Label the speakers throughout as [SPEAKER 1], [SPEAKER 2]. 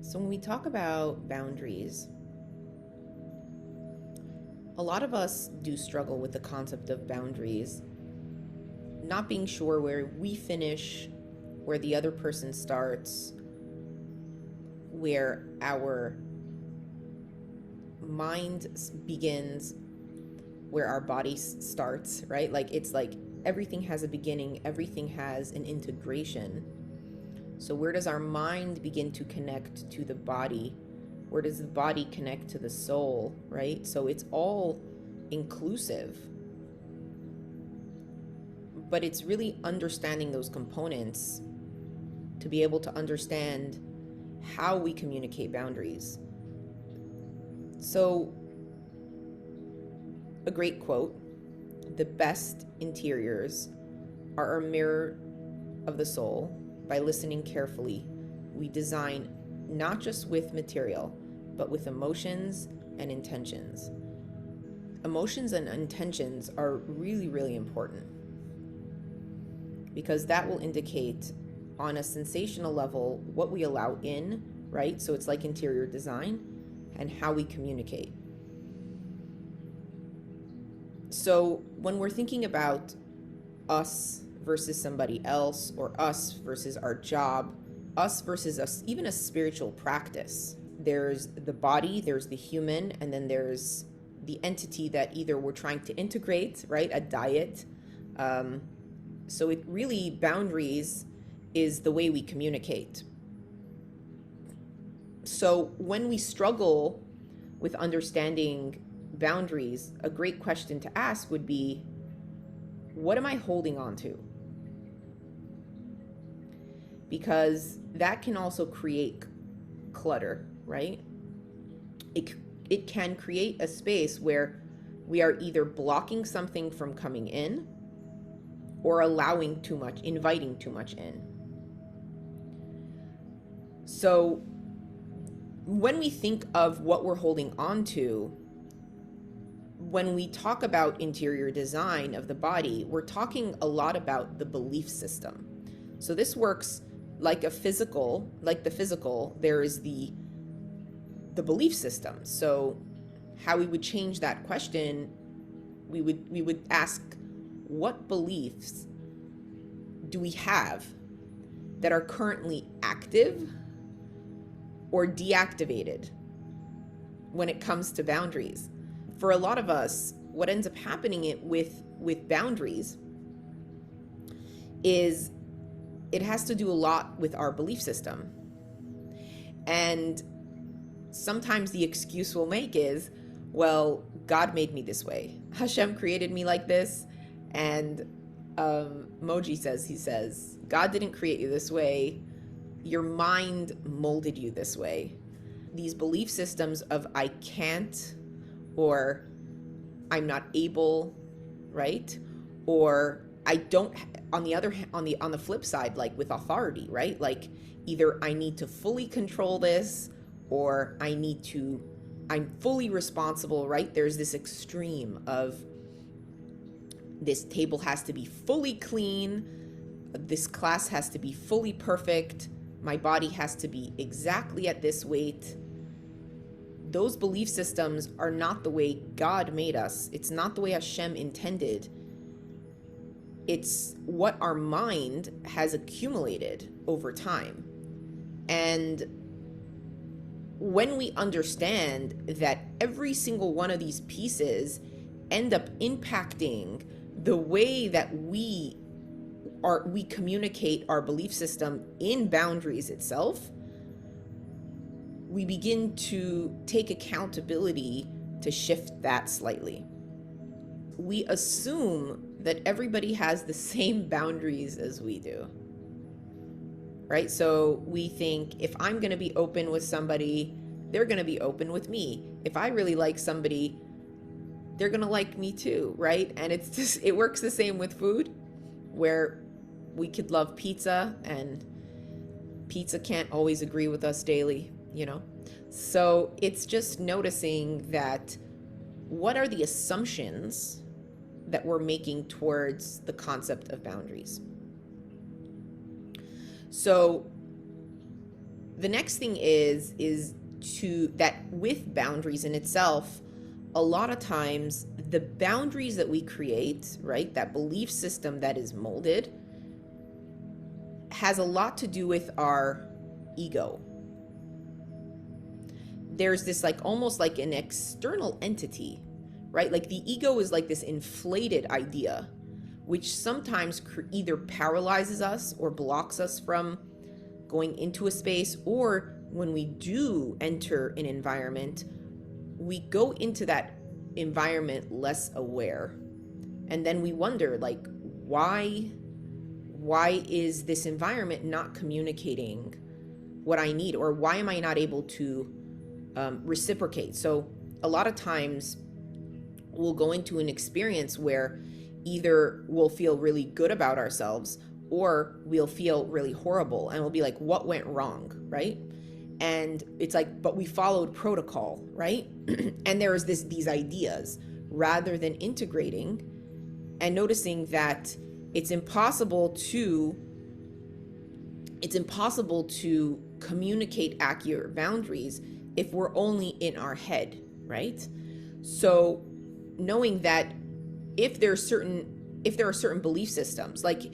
[SPEAKER 1] So when we talk about boundaries, a lot of us do struggle with the concept of boundaries, not being sure where we finish, where the other person starts, where our mind begins, where our body starts, right? Like it's like everything has a beginning, everything has an integration. So where does our mind begin to connect to the body? Where does the body connect to the soul, right? So it's all inclusive. But it's really understanding those components to be able to understand how we communicate boundaries. So, a great quote: the best interiors are a mirror of the soul. By listening carefully, we design not just with material, but with emotions and intentions. Emotions and intentions are really, really important because that will indicate on a sensational level what we allow in, right? So it's like interior design and how we communicate. So when we're thinking about us versus somebody else, or us versus our job, us versus us, even a spiritual practice, there's the body, there's the human, and then there's the entity that either we're trying to integrate, right? A diet. So it really, boundaries is the way we communicate. So when we struggle with understanding boundaries, a great question to ask would be, what am I holding on to? Because that can also create clutter, right? It can create a space where we are either blocking something from coming in or allowing too much, inviting too much in. So when we think of what we're holding on to, when we talk about interior design of the body, we're talking a lot about the belief system. So this works like the physical, there is the belief system. So how we would change that question, we would ask, what beliefs do we have that are currently active or deactivated when it comes to boundaries? For a lot of us, what ends up happening with boundaries is it has to do a lot with our belief system. And sometimes the excuse we'll make is, well, God made me this way. Hashem created me like this. And Moji says, God didn't create you this way. Your mind molded you this way. These belief systems of I can't, or I'm not able, right? Or I don't, on the flip side, like with authority, right? Like either I need to fully control this, or I'm fully responsible, right? There's this extreme of this table has to be fully clean, this class has to be fully perfect, my body has to be exactly at this weight. Those belief systems are not the way God made us. It's not the way Hashem intended. It's what our mind has accumulated over time. And when we understand that every single one of these pieces end up impacting the way that we communicate our belief system in boundaries itself, we begin to take accountability to shift that slightly. We assume that everybody has the same boundaries as we do, right? So we think if I'm going to be open with somebody, they're going to be open with me. If I really like somebody, they're going to like me too, right? And it works the same with food, where we could love pizza and pizza can't always agree with us daily, you know? So it's just noticing that what are the assumptions that we're making towards the concept of boundaries. So The next thing is to that with boundaries in itself, a lot of times the boundaries that we create, right, that belief system that is molded, has a lot to do with our ego. There's this like almost like an external entity, right? Like the ego is like this inflated idea, which sometimes either paralyzes us or blocks us from going into a space, or when we do enter an environment, we go into that environment less aware. And then we wonder, like, why is this environment not communicating what I need? Or why am I not able to reciprocate? So a lot of times we'll go into an experience where either we'll feel really good about ourselves or we'll feel really horrible, and we'll be like, what went wrong, right? And it's like, but we followed protocol, right? And there is these ideas, rather than integrating and noticing that it's impossible to communicate accurate boundaries if we're only in our head, right? So knowing that if there are certain belief systems, like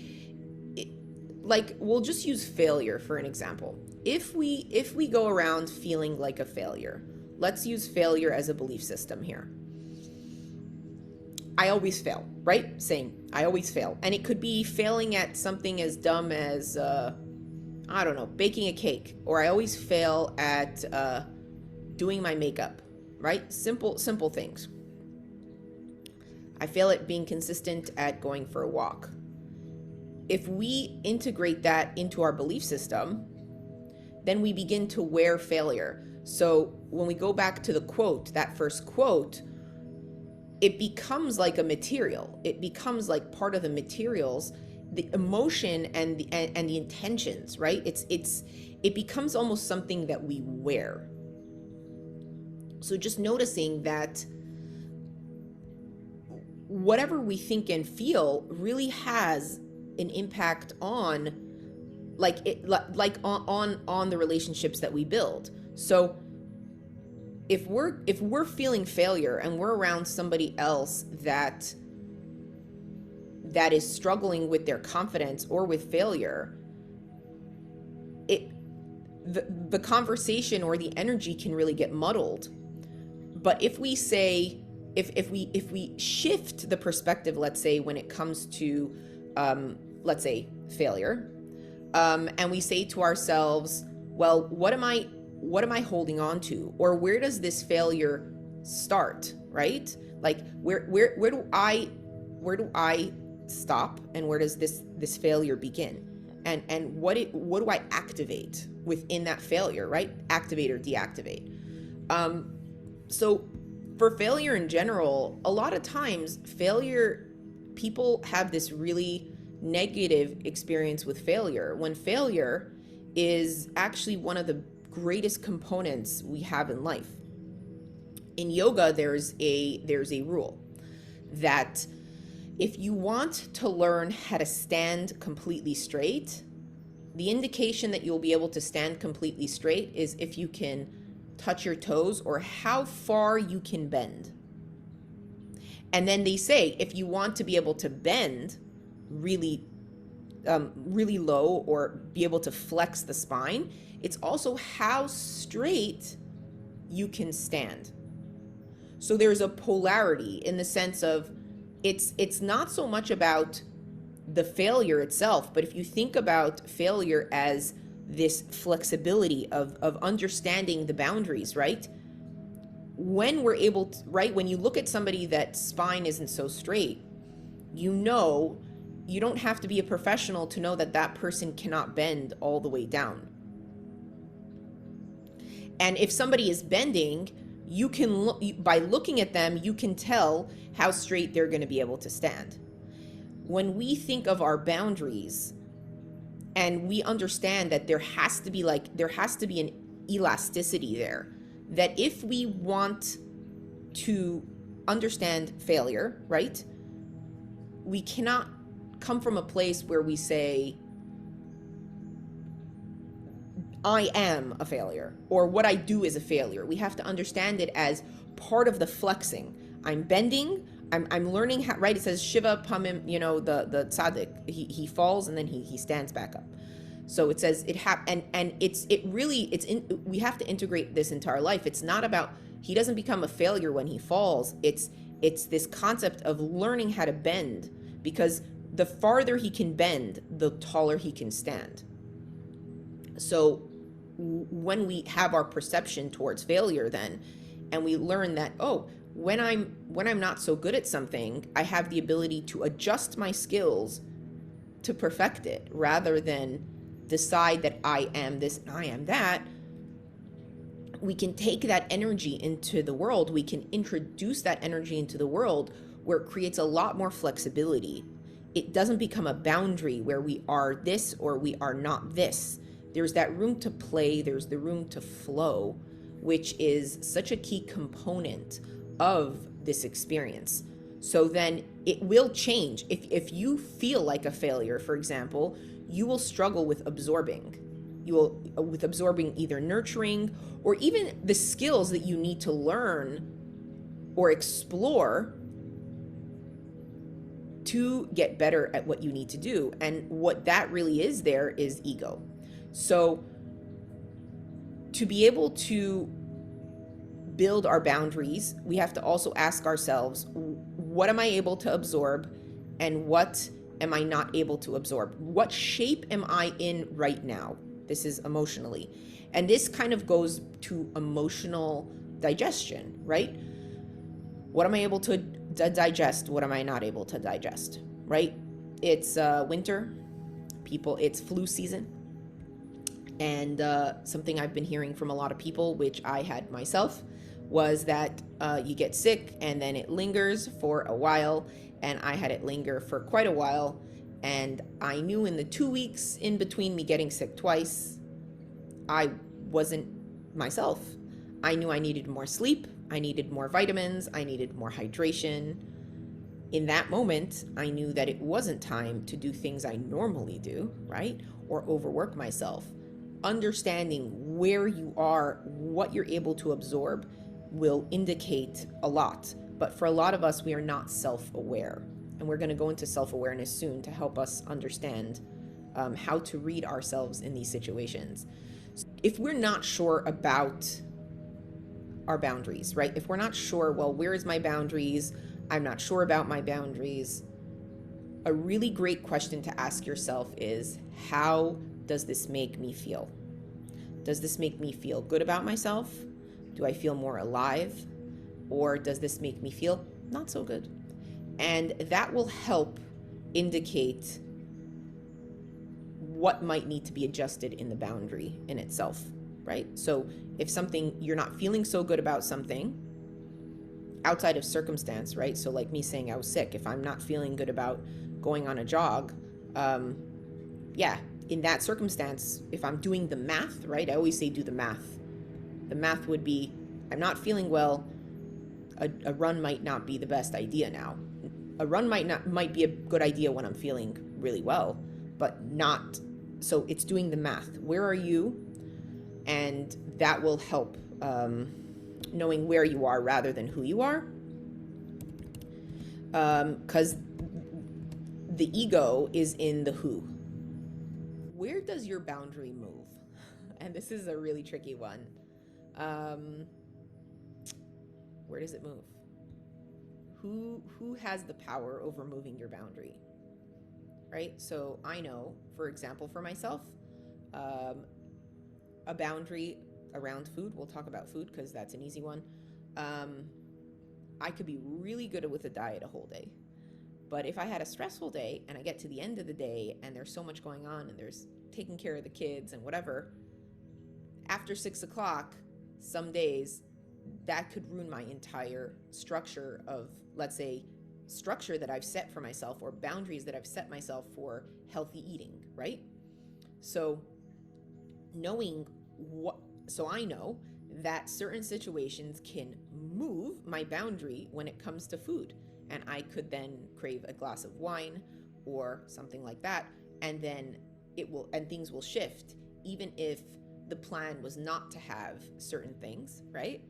[SPEAKER 1] we'll just use failure for an example. If we go around feeling like a failure, let's use failure as a belief system here. I always fail, right? Same. I always fail. And it could be failing at something as dumb as, I don't know, baking a cake. Or I always fail at doing my makeup, right? Simple things. I fail at being consistent at going for a walk. If we integrate that into our belief system, then we begin to wear failure. So when we go back to the quote, that first quote, it becomes like a material. It becomes like part of the materials, the emotion and the intentions, right? It becomes almost something that we wear. So just noticing that whatever we think and feel really has an impact on on the relationships that we build. So if we're feeling failure and we're around somebody else that is struggling with their confidence or with failure, the conversation or the energy can really get muddled. But if we say, if we shift the perspective, let's say when it comes to let's say failure, and we say to ourselves, well, what am I holding on to, or where does this failure start, right? Like where do I stop, and where does this failure begin, and what do I activate within that failure, right? Activate or deactivate. So for failure in general, a lot of times people have this really negative experience with failure, when failure is actually one of the greatest components we have in life. In yoga, there's a rule that if you want to learn how to stand completely straight, the indication that you'll be able to stand completely straight is if you can touch your toes or how far you can bend. And then they say, if you want to be able to bend really low or be able to flex the spine, it's also how straight you can stand. So there's a polarity in the sense of it's not so much about the failure itself, but if you think about failure as this flexibility of understanding the boundaries, right? When we're able to, right, when you look at somebody that spine isn't so straight, you don't have to be a professional to know that person cannot bend all the way down. And if somebody is bending, you can by looking at them, you can tell how straight they're going to be able to stand. When we think of our boundaries and we understand that there has to be an elasticity there, that if we want to understand failure, right, we cannot come from a place where we say, I am a failure or what I do is a failure. We have to understand it as part of the flexing. I'm bending. I'm learning how, right? It says Shiva Pamim, the tzaddik, he falls and then he stands back up. So it says and we have to integrate this into our life. It's not about, he doesn't become a failure when he falls. It's this concept of learning how to bend, because the farther he can bend, the taller he can stand. So when we have our perception towards failure then, and we learn that, oh, when I'm not so good at something, I have the ability to adjust my skills to perfect it, rather than decide that I am this and I am that. We can take that energy into the world. We can introduce that energy into the world where it creates a lot more flexibility. It doesn't become a boundary where we are this or we are not this. There's that room to play, there's the room to flow, which is such a key component of this experience. So then it will change. If you feel like a failure, for example, you will struggle with absorbing. With absorbing either nurturing or even the skills that you need to learn or explore to get better at what you need to do. And what that really is there is ego. So to be able to build our boundaries, we have to also ask ourselves, what am I able to absorb and what am I not able to absorb? What shape am I in right now? This is emotionally. And this kind of goes to emotional digestion, right? What am I able to digest? What am I not able to digest, right? It's winter, it's flu season. And something I've been hearing from a lot of people, which I had myself, was that you get sick and then it lingers for a while. And I had it linger for quite a while. And I knew in the 2 weeks in between me getting sick twice, I wasn't myself. I knew I needed more sleep. I needed more vitamins. I needed more hydration. In that moment, I knew that it wasn't time to do things I normally do, right? Or overwork myself. Understanding where you are, what you're able to absorb, will indicate a lot. But for a lot of us, we are not self-aware. And we're going to go into self-awareness soon to help us understand how to read ourselves in these situations. If we're not sure about our boundaries, right? If we're not sure, well, where is my boundaries? I'm not sure about my boundaries. A really great question to ask yourself is, how does this make me feel? Does this make me feel good about myself? Do I feel more alive? Or does this make me feel not so good? And that will help indicate what might need to be adjusted in the boundary in itself, right? So if something, you're not feeling so good about something outside of circumstance, right? So like me saying I was sick, if I'm not feeling good about going on a jog, in that circumstance, if I'm doing the math, right? I always say do the math. The math would be, I'm not feeling well, a run might not be the best idea now. A run might be a good idea when I'm feeling really well, but not, so it's doing the math. Where are you? And that will help knowing where you are rather than who you are. Because the ego is in the who. Where does your boundary move? And this is a really tricky one. Where does it move? Who has the power over moving your boundary? Right? So I know, for example, for myself, a boundary around food, we'll talk about food because that's an easy one. I could be really good with a diet a whole day. But if I had a stressful day and I get to the end of the day and there's so much going on and there's taking care of the kids and whatever, after 6 o'clock, some days, that could ruin my entire structure of, let's say, structure that I've set for myself or boundaries that I've set myself for healthy eating, right? So I know that certain situations can move my boundary when it comes to food. And I could then crave a glass of wine or something like that. And then things will shift. Even if the plan was not to have certain things, right?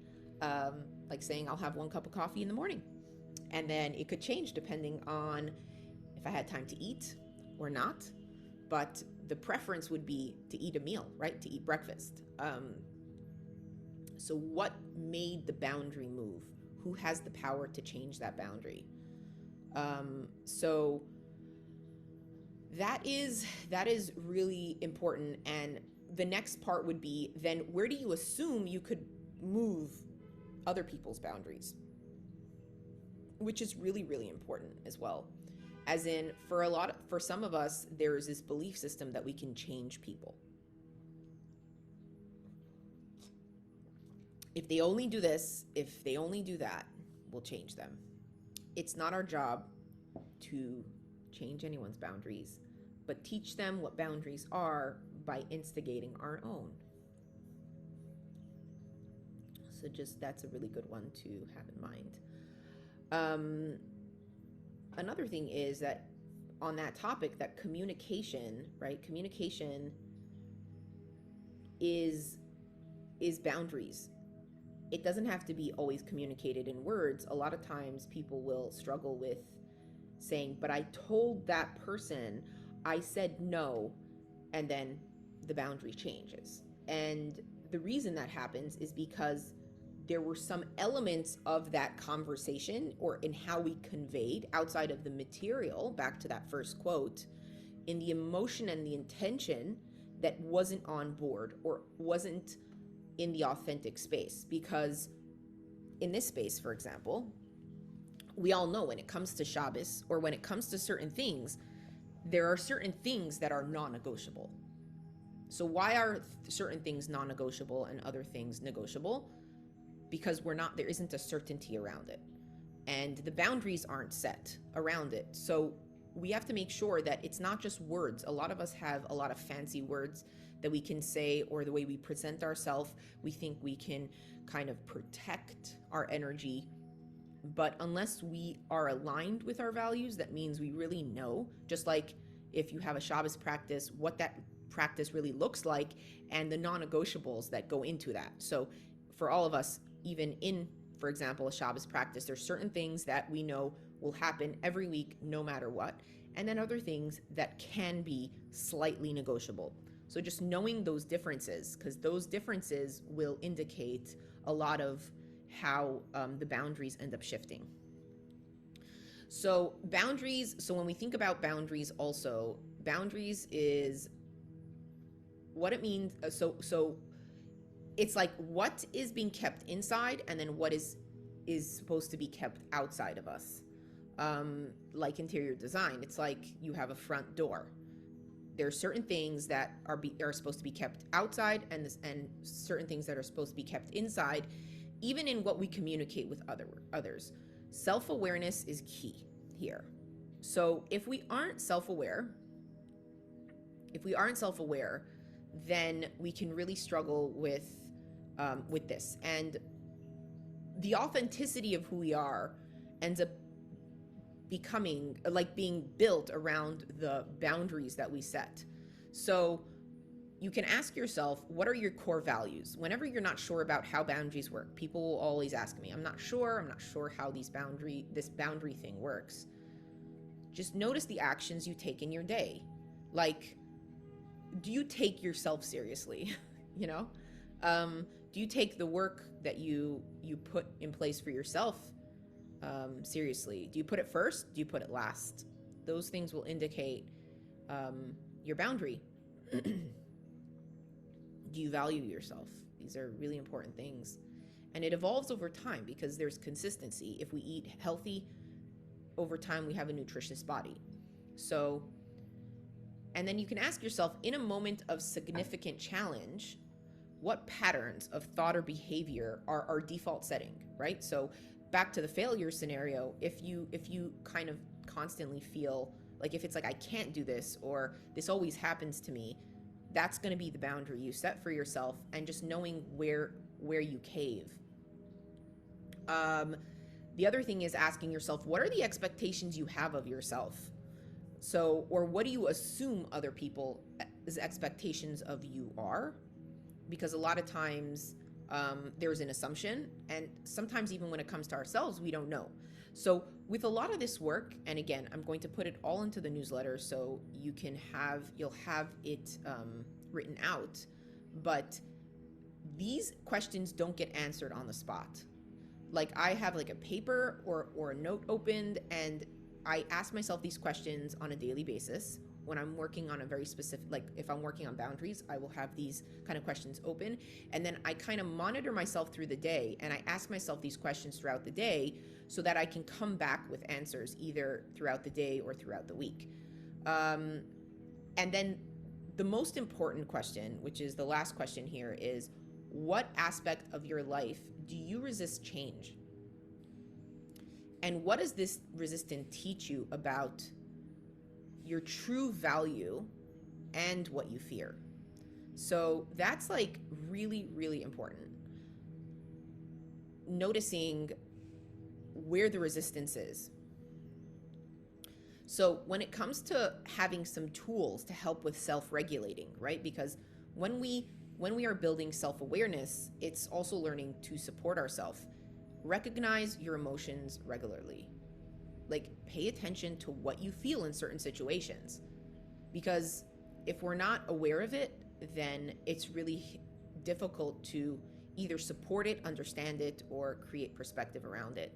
[SPEAKER 1] Like saying I'll have one cup of coffee in the morning. And then it could change depending on if I had time to eat or not. But the preference would be to eat a meal, right? To eat breakfast. So what made the boundary move? Who has the power to change that boundary? So that is really important. And the next part would be, then where do you assume you could move other people's boundaries? Which is really, really important as well. As in, for some of us, there's this belief system that we can change people. If they only do this, if they only do that, we'll change them. It's not our job to change anyone's boundaries, but teach them what boundaries are by instigating our own. So just that's a really good one to have in mind. Another thing is that on that topic, that communication, right? Communication is boundaries. It doesn't have to be always communicated in words. A lot of times people will struggle with saying, but I told that person, I said no, and then the boundary changes. And the reason that happens is because there were some elements of that conversation or in how we conveyed outside of the material, back to that first quote, in the emotion and the intention that wasn't on board or wasn't in the authentic space. Because in this space, for example, we all know when it comes to Shabbos or when it comes to certain things, there are certain things that are non-negotiable. So why are certain things non-negotiable and other things negotiable? Because there isn't a certainty around it. And the boundaries aren't set around it. So we have to make sure that it's not just words. A lot of us have a lot of fancy words that we can say, or the way we present ourselves, we think we can kind of protect our energy. But unless we are aligned with our values, that means we really know, just like if you have a Shabbos practice, what that practice really looks like and the non-negotiables that go into that. So for all of us, even in, for example, a Shabbos practice, there's certain things that we know will happen every week no matter what, and then other things that can be slightly negotiable. So just knowing those differences, because those differences will indicate a lot of how the boundaries end up shifting. So boundaries, so when we think about boundaries also, boundaries is what it means. So it's like what is being kept inside and then what is supposed to be kept outside of us. Like interior design, it's like you have a front door. There are certain things that are supposed to be kept outside and certain things that are supposed to be kept inside, even in what we communicate with others. Self-awareness is key here. So if we aren't self-aware, then we can really struggle with this. And the authenticity of who we are ends up becoming like being built around the boundaries that we set. So you can ask yourself, what are your core values? Whenever you're not sure about how boundaries work, people will always ask me, I'm not sure how this boundary thing works. Just notice the actions you take in your day. Like, do you take yourself seriously? Do you take the work that you put in place for yourself seriously? Do you put it first? Do you put it last? Those things will indicate your boundary. Do you value yourself? These are really important things. And it evolves over time because there's consistency. If we eat healthy, over time we have a nutritious body. So, and then you can ask yourself, in a moment of significant challenge, what patterns of thought or behavior are our default setting, right? So back to the failure scenario, if you kind of constantly feel like, if it's like, I can't do this, or this always happens to me, that's going to be the boundary you set for yourself, and just knowing where you cave. The other thing is asking yourself, what are the expectations you have of yourself? So, or what do you assume other people's expectations of you are? because a lot of times there's an assumption, and sometimes even when it comes to ourselves, we don't know. So with a lot of this work, and again, I'm going to put it all into the newsletter so you'll have it written out, but these questions don't get answered on the spot. Like I have like a paper or a note opened, and I ask myself these questions on a daily basis. When I'm working on a very specific, like if I'm working on boundaries, I will have these kind of questions open. And then I kind of monitor myself through the day, and I ask myself these questions throughout the day so that I can come back with answers either throughout the day or throughout the week. And then the most important question, which is the last question here, is what aspect of your life do you resist change? And what does this resistance teach you about your true value and what you fear? So that's like really, really important. Noticing where the resistance is. So when it comes to having some tools to help with self-regulating, right? Because when we are building self-awareness, it's also learning to support ourselves. Recognize your emotions regularly. Like, pay attention to what you feel in certain situations. Because if we're not aware of it, then it's really difficult to either support it, understand it, or create perspective around it.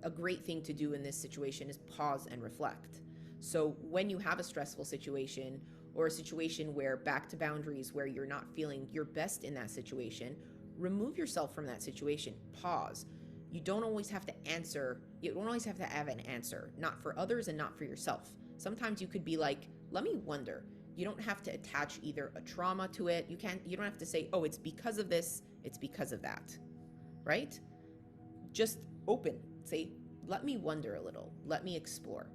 [SPEAKER 1] A great thing to do in this situation is pause and reflect. So when you have a stressful situation, or a situation where back to boundaries, where you're not feeling your best in that situation, remove yourself from that situation. Pause. You don't always have to answer. You don't always have to have an answer, not for others and not for yourself. Sometimes you could be like, let me wonder. You don't have to attach either a trauma to it. You don't have to say, oh, it's because of this, it's because of that, right? Just open. Say, let me wonder a little. Let me explore.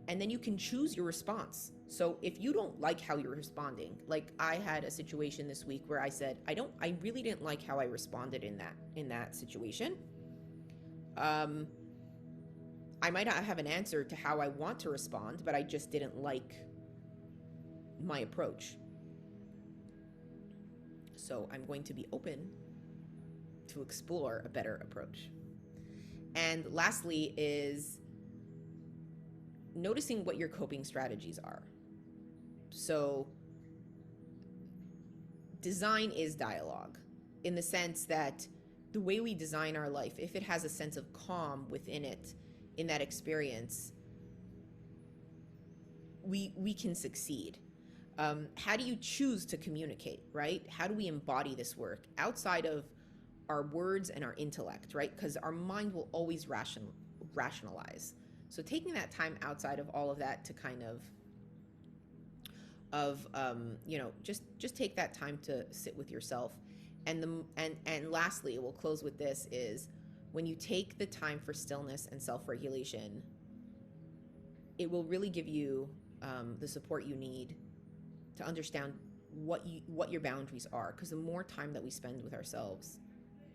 [SPEAKER 1] And then you can choose your response. So if you don't like how you're responding, like I had a situation this week where I said, I really didn't like how I responded in that situation. I might not have an answer to how I want to respond, but I just didn't like my approach. So I'm going to be open to explore a better approach. And lastly is noticing what your coping strategies are. So design is dialogue, in the sense that the way we design our life, if it has a sense of calm within it, in that experience, we can succeed. How do you choose to communicate, right? How do we embody this work outside of our words and our intellect, right? Because our mind will always rationalize. So taking that time outside of all of that to kind of just take that time to sit with yourself. And lastly, we'll close with this, is when you take the time for stillness and self-regulation, it will really give you the support you need to understand what your boundaries are. Because the more time that we spend with ourselves,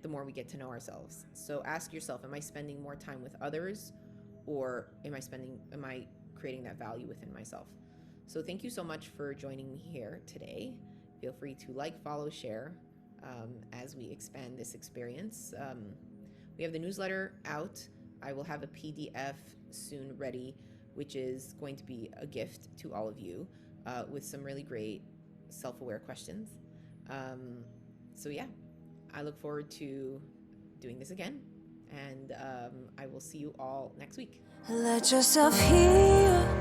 [SPEAKER 1] the more we get to know ourselves. So ask yourself, am I spending more time with others, or am I creating that value within myself? So thank you so much for joining me here today. Feel free to like, follow, share as we expand this experience. We have the newsletter out. I will have a PDF soon ready, which is going to be a gift to all of you with some really great self-aware questions. So yeah, I look forward to doing this again, and I will see you all next week. Let yourself heal.